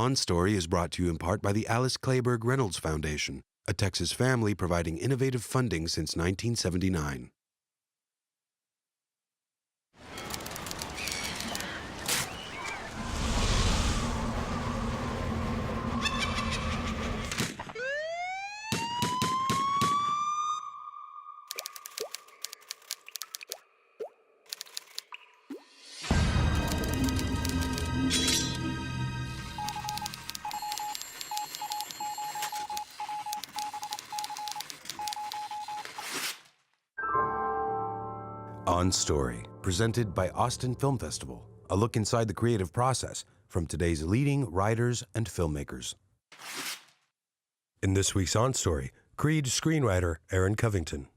On Story is brought to you in part by the Alice Clayburgh Reynolds Foundation, a Texas family providing innovative funding since 1979. On Story, presented by Austin Film Festival, a look inside the creative process from today's leading writers and filmmakers. In this week's On Story, Creed screenwriter Aaron Covington.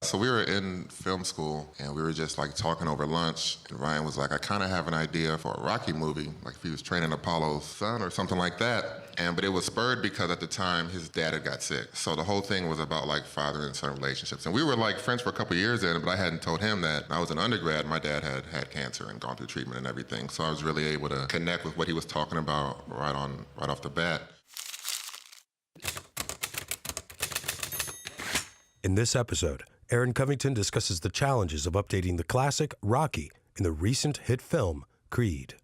So we were in film school and we were just like talking over lunch, and Ryan was like, I kind of have an idea for a Rocky movie, like if he was training Apollo's son or something like that. But it was spurred because at the time his dad had got sick. So the whole thing was about like father and son relationships. And we were like friends for a couple years then, but I hadn't told him that I was an undergrad. My dad had cancer and gone through treatment and everything. So I was really able to connect with what he was talking about right off the bat. In this episode, Aaron Covington discusses the challenges of updating the classic Rocky in the recent hit film, Creed.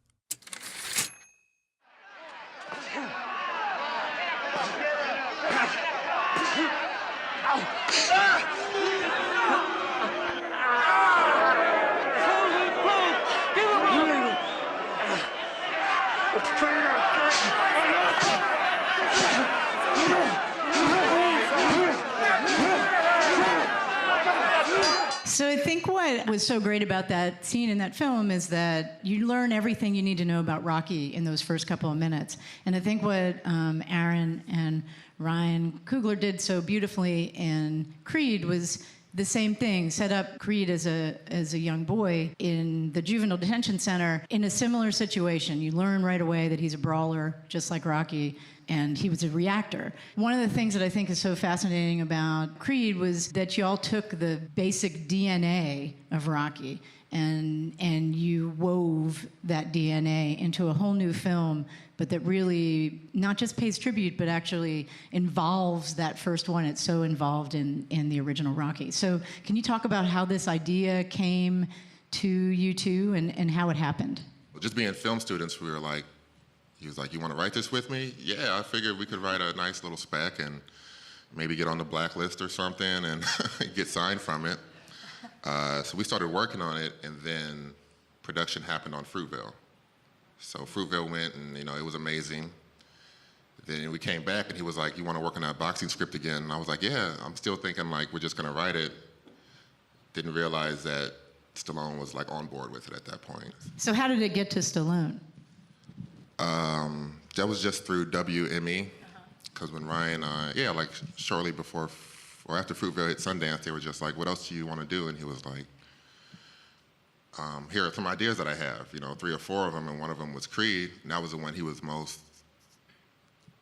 So I think what was so great about that scene in that film is that you learn everything you need to know about Rocky in those first couple of minutes. And I think what Aaron and Ryan Coogler did so beautifully in Creed was the same thing, set up Creed as a young boy in the juvenile detention center in a similar situation. You learn right away that he's a brawler, just like Rocky, and he was a reactor. One of the things that I think is so fascinating about Creed was that you all took the basic DNA of Rocky and you wove that DNA into a whole new film, but that really not just pays tribute, but actually involves that first one. It's so involved in the original Rocky. So can you talk about how this idea came to you two and how it happened? Just being film students, we were like, he was like, you want to write this with me? Yeah, I figured we could write a nice little spec and maybe get on the blacklist or something and get signed from it. So we started working on it, and then production happened on Fruitvale. So Fruitvale went, and it was amazing. Then we came back, and he was like, you want to work on that boxing script again? And I was like, yeah, I'm still thinking like we're just going to write it. Didn't realize that Stallone was like on board with it at that point. So how did it get to Stallone? That was just through WME, because when Ryan, like shortly before or after Fruitvale hit Sundance, they were just like, what else do you want to do? And he was like, here are some ideas that I have, 3 or 4 of them, and one of them was Creed, and that was the one he was most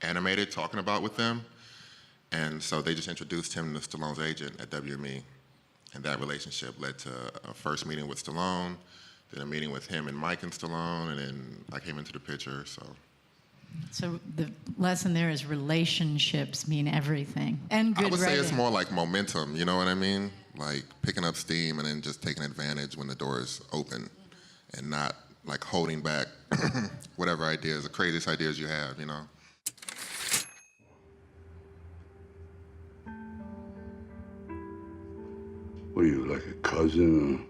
animated talking about with them. And so they just introduced him to Stallone's agent at WME, and that relationship led to a first meeting with Stallone, then a meeting with him and Mike and Stallone, and then I came into the picture, So the lesson there is relationships mean everything, and good I would writing. say it's more like momentum, you know what I mean? Like picking up steam and then just taking advantage when the door is open and not like holding back whatever ideas, the craziest ideas you have, What are you, like a cousin?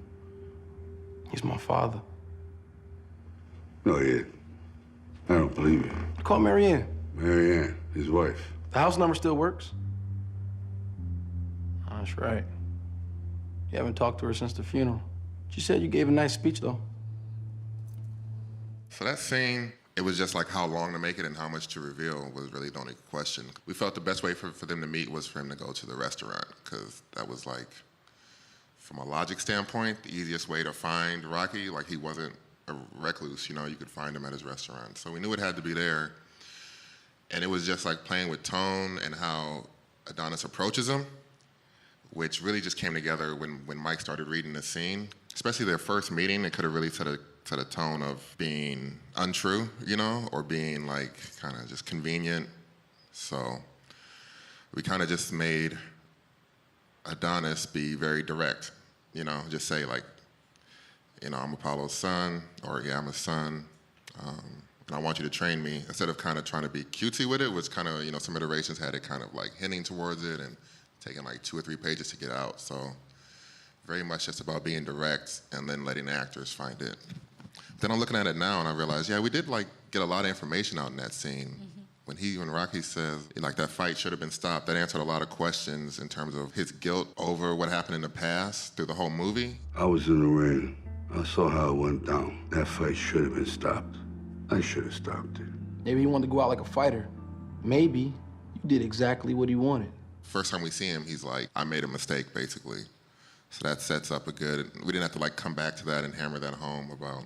He's my father. No, Ed. I don't believe you. Call Marianne. Marianne, his wife. The house number still works? Oh, that's right. You haven't talked to her since the funeral. She said you gave a nice speech, though. For that scene, it was just like how long to make it and how much to reveal was really the only question. We felt the best way for them to meet was for him to go to the restaurant, because that was like, from a logic standpoint, the easiest way to find Rocky. Like, he wasn't a recluse, you could find him at his restaurant. So we knew it had to be there. And it was just like playing with tone and how Adonis approaches him, which really just came together when Mike started reading the scene. Especially their first meeting, it could have really set a set a tone of being untrue, you know, or being like kind of just convenient. So we kind of just made Adonis be very direct, you know, just say like, you know, I'm Apollo's son, or yeah, I'm his son, and I want you to train me. Instead of kind of trying to be cutesy with it, which kind of, you know, some iterations had it kind of like hinting towards it and taking like 2 or 3 pages to get out. So very much just about being direct and then letting the actors find it. Then I'm looking at it now and I realize, yeah, we did like get a lot of information out in that scene. When Rocky says like that fight should have been stopped, that answered a lot of questions in terms of his guilt over what happened in the past through the whole movie. I was in the ring. I saw how it went down. That fight should have been stopped. I should have stopped it. Maybe he wanted to go out like a fighter. Maybe you did exactly what he wanted. First time we see him, he's like, I made a mistake, basically. So that sets up a good, we didn't have to like come back to that and hammer that home about,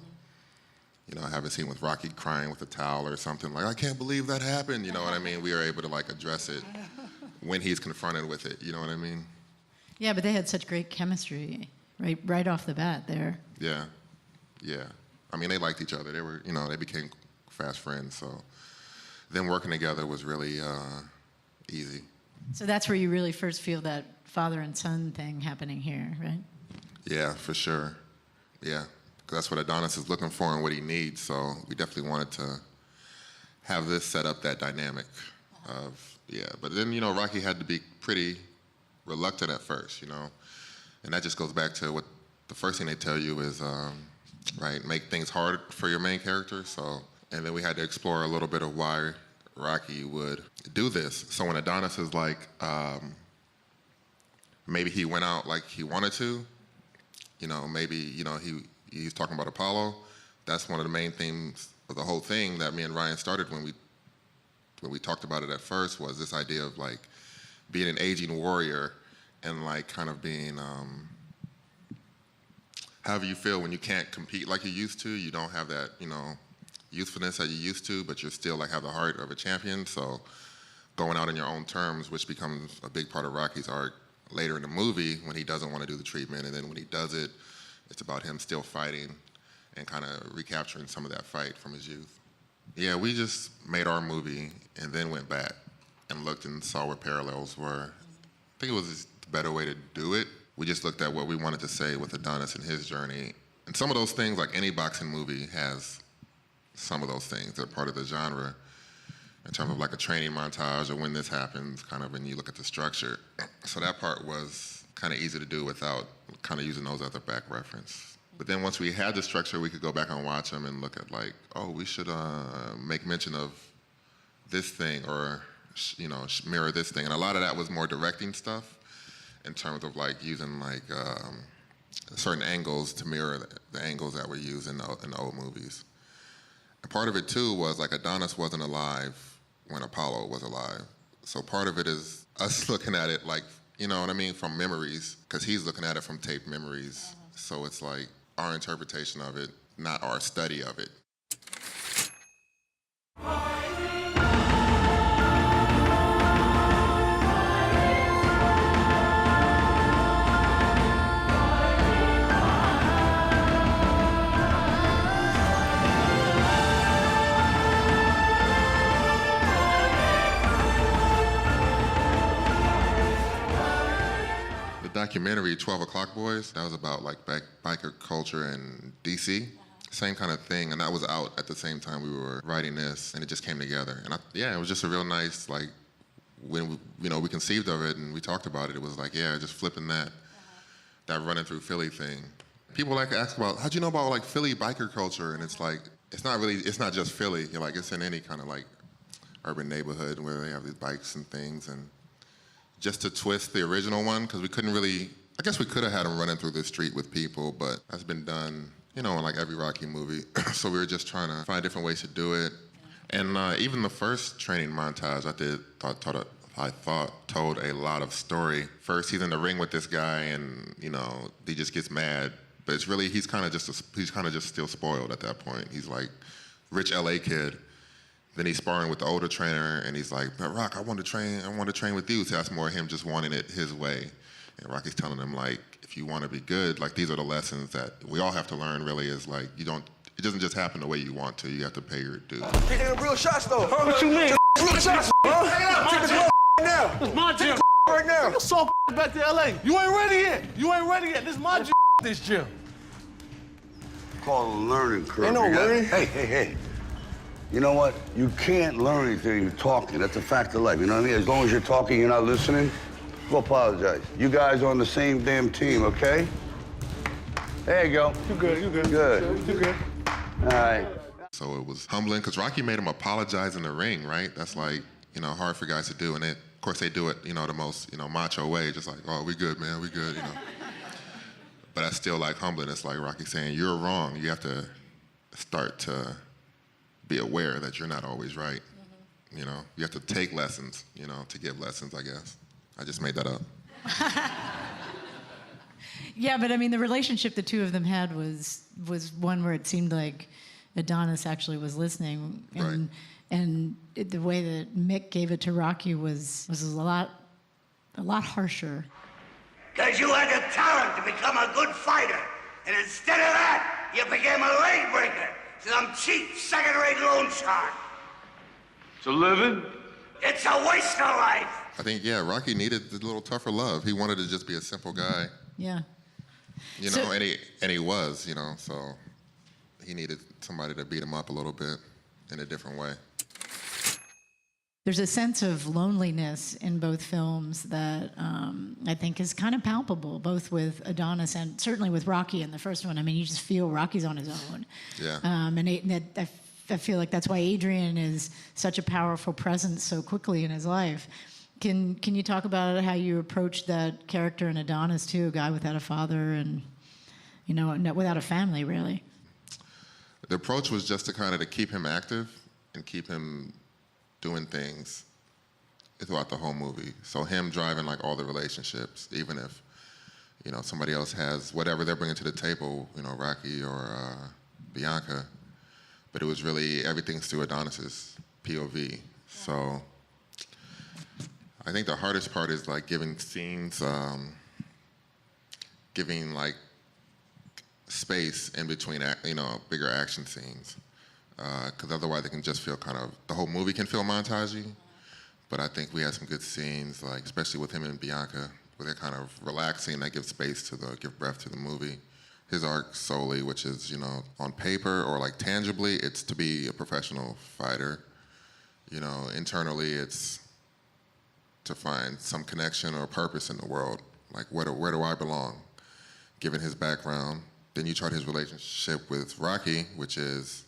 you know, having seen with Rocky crying with a towel or something, like, I can't believe that happened, you know what I mean? We were able to like address it when he's confronted with it, you know what I mean? Yeah, but they had such great chemistry right off the bat there. Yeah, yeah. I mean, they liked each other. They were, you know, they became fast friends, so them working together was really easy. So that's where you really first feel that father and son thing happening here, right? Yeah, for sure. Yeah, 'cause that's what Adonis is looking for and what he needs. So we definitely wanted to have this set up that dynamic of, yeah. But then, you know, Rocky had to be pretty reluctant at first, you know. And that just goes back to what the first thing they tell you is, right, make things hard for your main character. So, and then we had to explore a little bit of why Rocky would do this. So when Adonis is like, maybe he went out like he wanted to, you know, maybe, you know, he's talking about Apollo. That's one of the main themes of the whole thing that me and Ryan started when we talked about it at first, was this idea of like being an aging warrior and like kind of being, however you feel when you can't compete like you used to. You don't have that, you know, youthfulness that you used to, but you still like have the heart of a champion. So going out on your own terms, which becomes a big part of Rocky's arc later in the movie when he doesn't want to do the treatment, and then when he does it, it's about him still fighting and kind of recapturing some of that fight from his youth. Yeah, we just made our movie and then went back and looked and saw where parallels were. I think it was the better way to do it. We just looked at what we wanted to say with Adonis and his journey. And some of those things, like any boxing movie has some of those things. They're part of the genre in terms of like a training montage or when this happens, kind of when you look at the structure. So that part was kind of easy to do without kind of using those as a back reference. But then once we had the structure, we could go back and watch them and look at like, oh, we should make mention of this thing, or you know, mirror this thing. And a lot of that was more directing stuff in terms of like using like certain angles to mirror the angles that were used in the old movies. And part of it too was like Adonis wasn't alive when Apollo was alive. So part of it is us looking at it like, you know what I mean, from memories, because he's looking at it from taped memories. So it's like our interpretation of it, not our study of it. Documentary 12 O'Clock Boys, that was about like biker culture in DC. Same kind of thing, and that was out at the same time we were writing this, and it just came together. And yeah, it was just a real nice, like, when we conceived of it and we talked about it, it was like, yeah, just flipping that running through Philly thing. People like to ask about, how'd you know about like Philly biker culture? And it's like, it's not just Philly. You're like, it's in any kind of like urban neighborhood where they have these bikes and things. And just to twist the original one, because we couldn't really, I guess we could have had them running through the street with people, but that's been done, you know, in like every Rocky movie. So we were just trying to find different ways to do it. And even the first training montage I thought told a lot of story. First, he's in the ring with this guy, and you know, he just gets mad. But it's really, he's kind of just still spoiled at that point. He's like rich LA kid. Then he's sparring with the older trainer, and he's like, "But Rock, I want to train with you." So that's more him just wanting it his way. And Rocky's telling him like, if you want to be good, like these are the lessons that we all have to learn. Really, is like you don't it doesn't just happen the way you want to. You have to pay your dues. Take them real shots, though. What you mean? Real shots, huh? Take this right now. This is my gym. Right now. You soft back to LA. You ain't ready yet. You ain't ready yet. This is my gym. This gym. Call it a learning curve. Ain't no learning. Hey. You know what? You can't learn anything you're talking. That's a fact of life. You know what I mean? As long as you're talking, you're not listening, go apologize. You guys are on the same damn team, okay? There you go. You good, you good. Good. You good. All right. So it was humbling because Rocky made him apologize in the ring, right? That's like, hard for guys to do. And of course they do it, the most, macho way, just like, oh, we good, man, we good, But that's still like humbling. It's like Rocky saying, you're wrong. You have to start to be aware that you're not always right. You have to take lessons, to give lessons, I guess. I just made that up. Yeah, but I mean, the relationship the two of them had was one where it seemed like Adonis actually was listening, and the way that Mick gave it to Rocky was a lot harsher. Because you had the talent to become a good fighter, and instead of that, you became a leg breaker, some cheap second-rate loan shark. It's a living? It's a waste of life. I think, Rocky needed a little tougher love. He wanted to just be a simple guy. Yeah. And he was, so he needed somebody to beat him up a little bit in a different way. There's a sense of loneliness in both films that I think is kind of palpable, both with Adonis and certainly with Rocky in the first one. I mean, you just feel Rocky's on his own. Yeah. I feel like that's why Adrian is such a powerful presence so quickly in his life. Can you talk about how you approached that character in Adonis too, a guy without a father and without a family really? The approach was just to kind of to keep him active and keep him doing things throughout the whole movie. So him driving like all the relationships, even if somebody else has whatever they're bringing to the table, Rocky or Bianca, but it was really everything's through Adonis's POV. So I think the hardest part is like giving scenes, giving like space in between, bigger action scenes. Because otherwise it can just feel the whole movie can feel montagey. But I think we had some good scenes, like especially with him and Bianca, where they're kind of relaxing, that give space give breath to the movie. His arc solely, which is, on paper or like tangibly, it's to be a professional fighter. Internally it's to find some connection or purpose in the world. Like where do I belong? Given his background. Then you chart his relationship with Rocky, which is,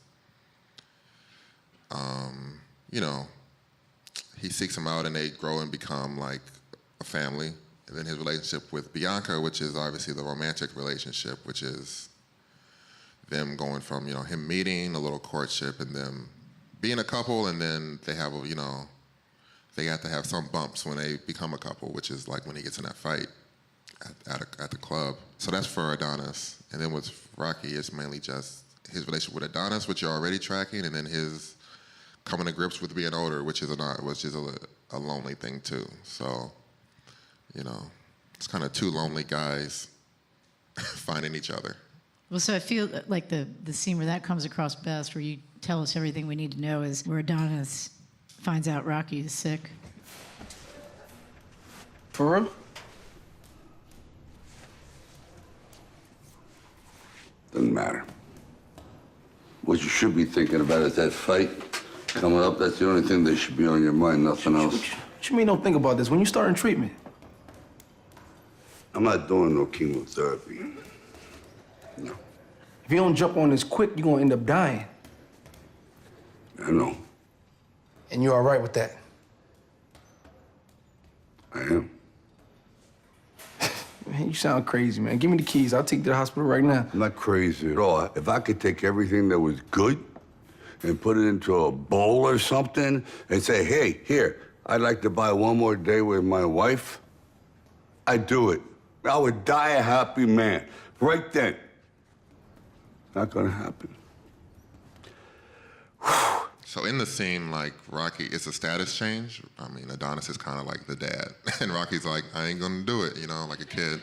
he seeks him out and they grow and become like a family. And then his relationship with Bianca, which is obviously the romantic relationship, which is them going from, him meeting, a little courtship, and them being a couple, and then they have, they have to have some bumps when they become a couple, which is like when he gets in that fight at the club. So that's for Adonis. And then with Rocky, it's mainly just his relationship with Adonis, which you're already tracking, and then his coming to grips with being older, which is a lonely thing too. So, it's kind of two lonely guys finding each other. Well, so I feel like the scene where that comes across best, where you tell us everything we need to know, is where Adonis finds out Rocky is sick. For real? Doesn't matter. What you should be thinking about is that fight coming up. That's the only thing that should be on your mind, nothing else. What you mean don't think about this? When you starting treatment? I'm not doing no chemotherapy. No. If you don't jump on this quick, you're gonna end up dying. I know. And you're all right with that? I am. Man, you sound crazy, man. Give me the keys. I'll take you to the hospital right now. I'm not crazy at all. If I could take everything that was good and put it into a bowl or something and say, hey, here, I'd like to buy one more day with my wife, I'd do it. I would die a happy man right then. Not gonna happen. So in the scene, like Rocky, it's a status change. I mean, Adonis is kind of like the dad, and Rocky's like, I ain't gonna do it, like a kid.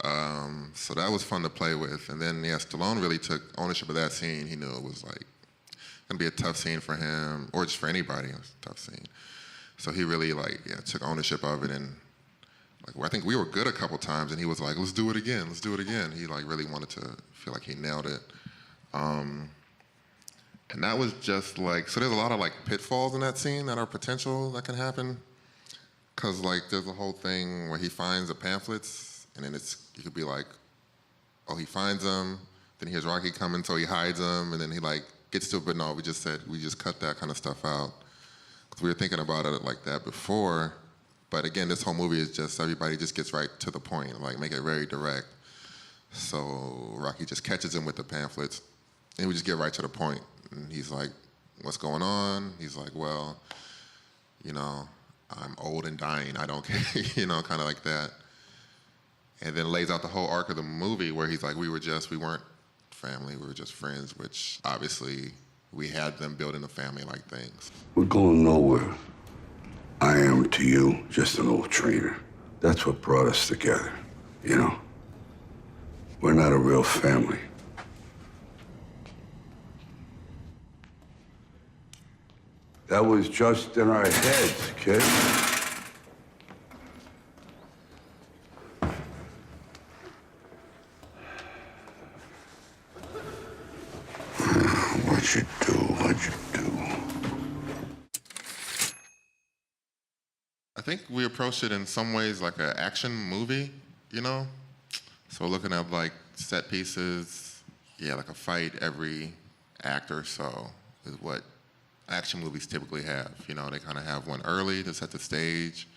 So that was fun to play with. And then, yeah, Stallone really took ownership of that scene. He knew it was like gonna be a tough scene for him, or just for anybody. It was a tough scene. So he really took ownership of it. And I think we were good a couple times, and he was like, let's do it again, let's do it again. He really wanted to feel like he nailed it. And that was just so there's a lot of pitfalls in that scene that are potential that can happen. Cause there's a whole thing where he finds the pamphlets, and then you could be like, oh, he finds them, then he hears Rocky coming, so he hides them, and then he gets to it, but no, we just cut that kind of stuff out. Cause we were thinking about it like that before, but again, this whole movie is just, everybody just gets right to the point, make it very direct. So Rocky just catches him with the pamphlets, and we just get right to the point. And he's like, what's going on? He's like, well, I'm old and dying, I don't care, kind of like that. And then lays out the whole arc of the movie where he's like, we weren't family, we were just friends, which obviously we had them building a family-like things. We're going nowhere. I am to you just an old trainer. That's what brought us together, We're not a real family. That was just in our heads, kid. What'd you do? I think we approached it in some ways like an action movie, So looking at set pieces, like a fight every act or so is what action movies typically have. They kind of have one early to set the stage.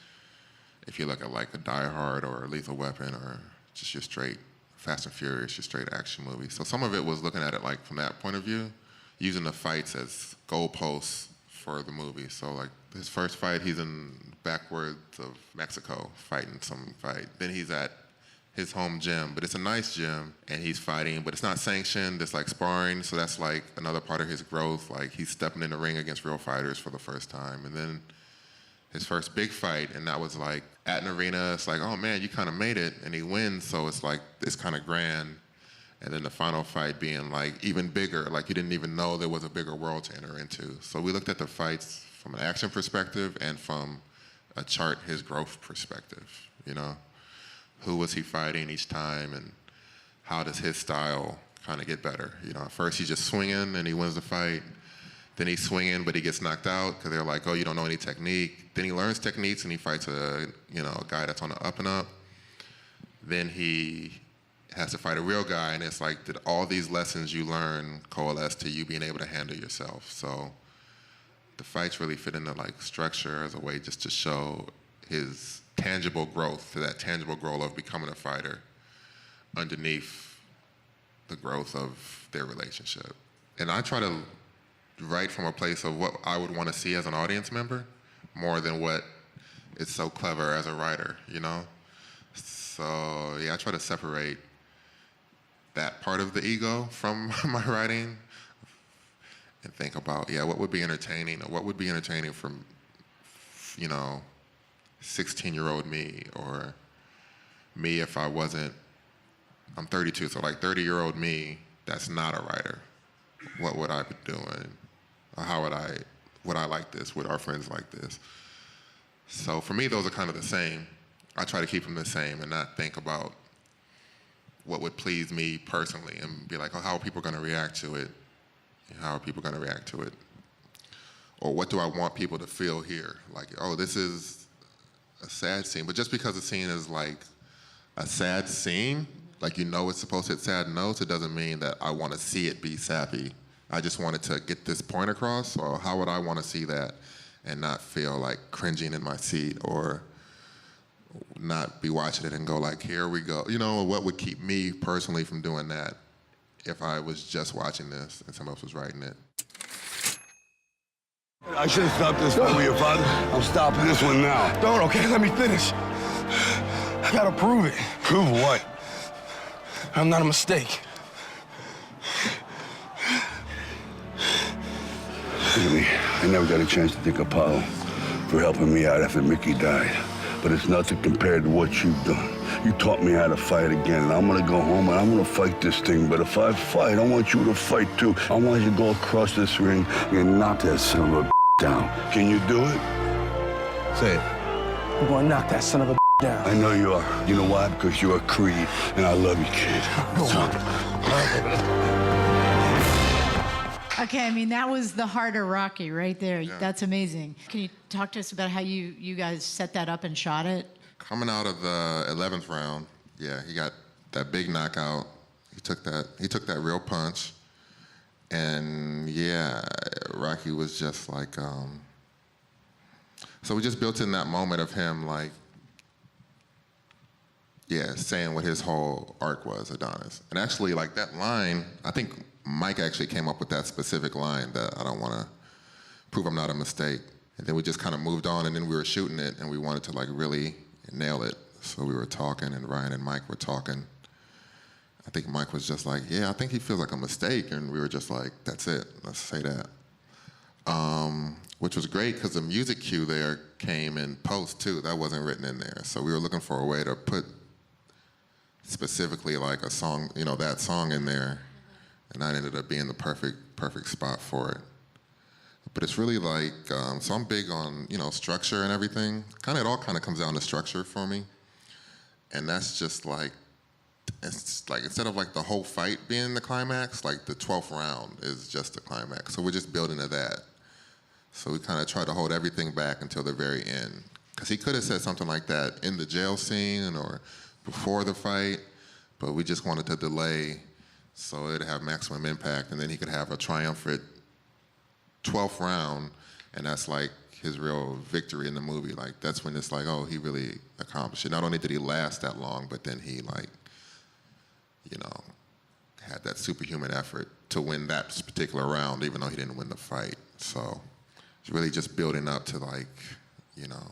If you look at a Die Hard or a Lethal Weapon or just your straight Fast and Furious, your straight action movie. So some of it was looking at it from that point of view, using the fights as goalposts for the movie. So his first fight, he's in backwards of Mexico fighting some fight. Then he's at his home gym, but it's a nice gym, and he's fighting, but it's not sanctioned, it's sparring, so that's another part of his growth. He's stepping in the ring against real fighters for the first time. And then his first big fight, and that was at an arena, it's oh man, you kind of made it, and he wins, so it's it's kind of grand. And then the final fight being even bigger, you didn't even know there was a bigger world to enter into. So we looked at the fights from an action perspective and from a chart his growth perspective, Who was he fighting each time, and how does his style kind of get better? At first he's just swinging and he wins the fight. Then he's swinging, but he gets knocked out because they're like, oh, you don't know any technique. Then he learns techniques and he fights a guy that's on the up and up. Then he has to fight a real guy, and it's did all these lessons you learn coalesce to you being able to handle yourself? So the fights really fit into structure as a way just to show his tangible growth, to that tangible goal of becoming a fighter underneath the growth of their relationship. And I try to write from a place of what I would want to see as an audience member more than what is so clever as a writer, So I try to separate that part of the ego from my writing and think about, what would be entertaining, or what would be entertaining from, 16-year-old me, or me if I wasn't, I'm 32, so 30-year-old me that's not a writer. What would I be doing? Or how would I like this? Would our friends like this? So for me, those are kind of the same. I try to keep them the same and not think about what would please me personally and be like, oh, how are people going to react to it? How are people going to react to it? Or what do I want people to feel here? Oh, this is a sad scene. But just because the scene is a sad scene, it's supposed to hit sad notes, it doesn't mean that I want to see it be sappy. I just wanted to get this point across. So how would I want to see that and not feel cringing in my seat, or not be watching it and go here we go? What would keep me personally from doing that if I was just watching this and someone else was writing it? I should have stopped this one with your father. I'm stopping this one now. Don't, okay? Let me finish. I gotta prove it. Prove what? I'm not a mistake. Look at me. I never got a chance to thank Apollo for helping me out after Mickey died. but it's nothing compared to what you've done. You taught me how to fight again, and I'm gonna go home and I'm gonna fight this thing. But if I fight, I want you to fight too. I want you to go across this ring and knock that son of a down. Can you do it? Say it. I'm gonna knock that son of a down. I know you are. You know why? Because you're a Creed, and I love you, kid. Okay, I mean, that was the heart of Rocky right there. Yeah. That's amazing. Can you talk to us about how you guys set that up and shot it? Coming out of the 11th round, yeah, he got that big knockout. He took that real punch. And yeah, Rocky was just like, so we just built in that moment of him like, yeah, saying what his whole arc was, Adonis. And actually, like that line, I think Mike actually came up with that specific line that I don't want to prove I'm not a mistake. And then we just kind of moved on, and then we were shooting it, and we wanted to like really nail it. So we were talking, and Ryan and Mike were talking. I think Mike was just like, yeah, I think he feels like a mistake. And we were just like, that's it, let's say that. Which was great because the music cue there came in post too. That wasn't written in there. So we were looking for a way to put specifically like a song, you know, that song in there. And that ended up being the perfect spot for it. But it's really like, so I'm big on, you know, structure and everything. It all kind of comes down to structure for me. And that's just like, it's like instead of like the whole fight being the climax, like the 12th round is just the climax. So we're just building to that. So we kind of try to hold everything back until the very end. Because he could have said something like that in the jail scene or before the fight, but we just wanted to delay so it'd have maximum impact, and then he could have a triumphant 12th round, and that's like his real victory in the movie. Like that's when it's like, oh, he really accomplished it. Not only did he last that long, but then he like, you know, had that superhuman effort to win that particular round, even though he didn't win the fight. So it's really just building up to like, you know,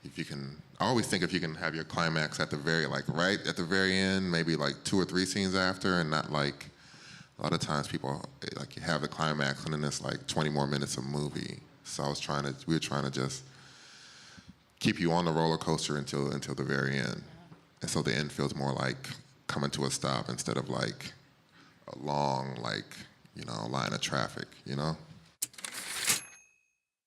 if you can, I always think if you can have your climax at the very, like right at the very end, maybe like 2 or 3 scenes after, and not like, a lot of times people, like you have the climax and then it's like 20 more minutes of movie. So we were trying to just keep you on the roller coaster until the very end. And so the end feels more like coming to a stop instead of like a long, like, you know, line of traffic, you know?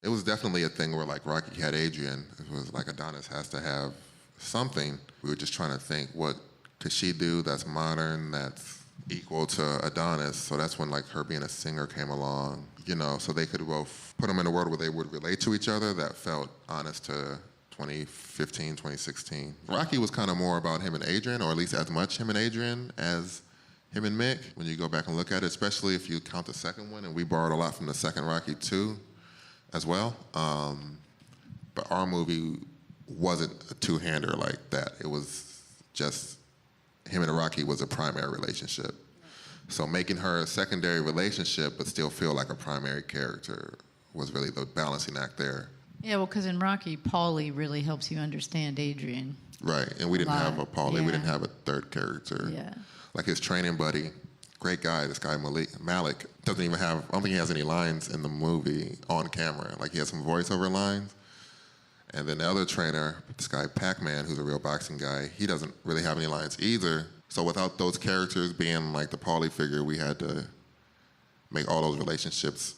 It was definitely a thing where like Rocky had Adrian. It was like Adonis has to have something. We were just trying to think, what could she do that's modern, that's equal to Adonis? So that's when like her being a singer came along, you know, so they could both put them in a world where they would relate to each other that felt honest to 2015, 2016. Rocky was kind of more about him and Adrian, or at least as much him and Adrian as him and Mick, when you go back and look at it, especially if you count the second one, and we borrowed a lot from the second Rocky too, as well. But our movie wasn't a two-hander like that. It was just him and Rocky was a primary relationship. So making her a secondary relationship but still feel like a primary character was really the balancing act there. Yeah, well, because in Rocky, Paulie really helps you understand Adrian. Right, and we didn't have a Paulie, we didn't have a third character. Yeah. Like his training buddy, great guy, this guy Malik, doesn't even have, I don't think he has any lines in the movie on camera. Like he has some voiceover lines. And then the other trainer, this guy Pac-Man, who's a real boxing guy, he doesn't really have any lines either. So without those characters being like the Paulie figure, we had to make all those relationships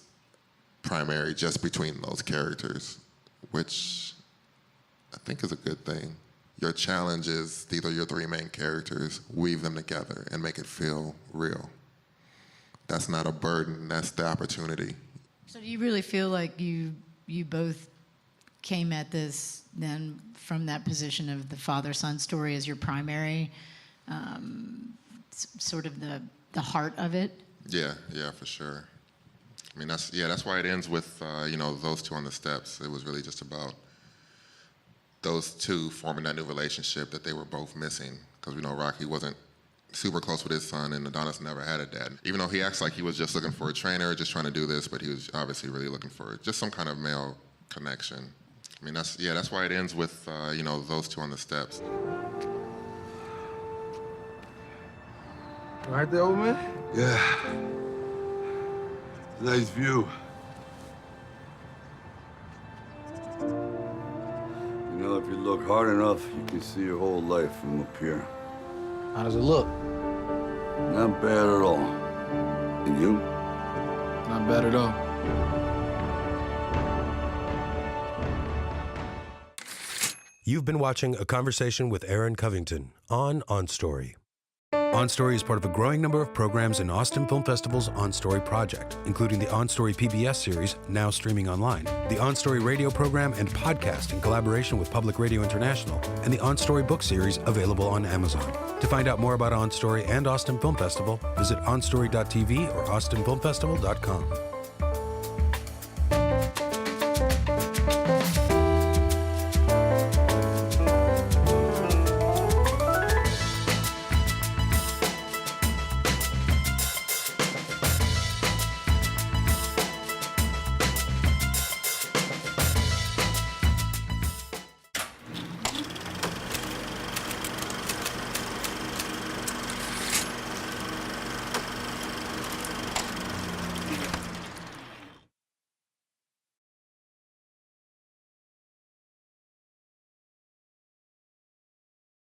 primary just between those characters, which I think is a good thing. Your challenge is these are your 3 main characters, weave them together and make it feel real. That's not a burden, that's the opportunity. So do you really feel like you both came at this then from that position of the father-son story as your primary, sort of the heart of it? Yeah, for sure. I mean, that's why it ends with, you know, those 2 on the steps. It was really just about those 2 forming that new relationship that they were both missing. Because we know Rocky wasn't super close with his son, and Adonis never had a dad. Even though he acts like he was just looking for a trainer, just trying to do this, but he was obviously really looking for just some kind of male connection. I mean, that's why it ends with, you know, those 2 on the steps. Right there, old man? Yeah. Nice view. You You know, if you look hard enough, you can see your whole life from up here. How does it look? Not bad at all. And you? Not bad at all. You've been watching A Conversation with Aaron Covington on OnStory. OnStory is part of a growing number of programs in Austin Film Festival's OnStory project, including the OnStory PBS series, now streaming online, the OnStory radio program and podcast in collaboration with Public Radio International, and the OnStory book series available on Amazon. To find out more about OnStory and Austin Film Festival, visit onstory.tv or austinfilmfestival.com.